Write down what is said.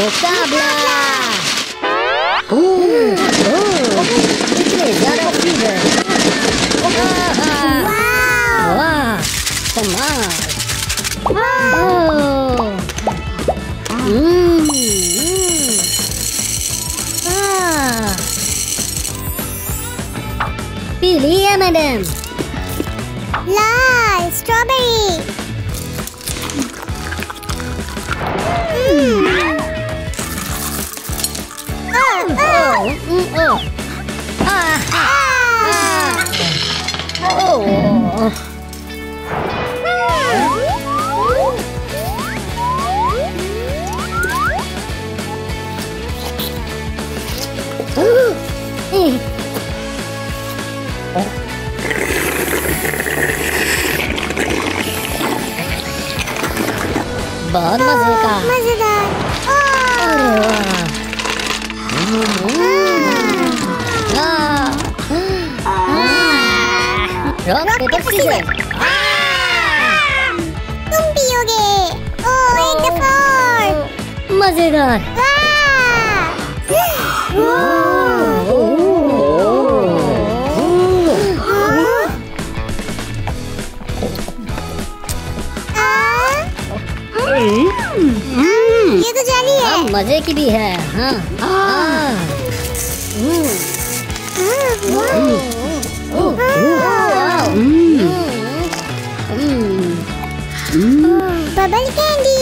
मुकाबला। इतने ज्यादा चीज है। वाह कमाल। पी लिया मैडम। लाल स्ट्रॉबेरी। बहुत मजे का। मजेदार। Rock paper scissor. तुम पियोगे। ओह एक दफा और। मजेदार। ये तो जाली है। मजे की भी है। हाँ। Bubble candy.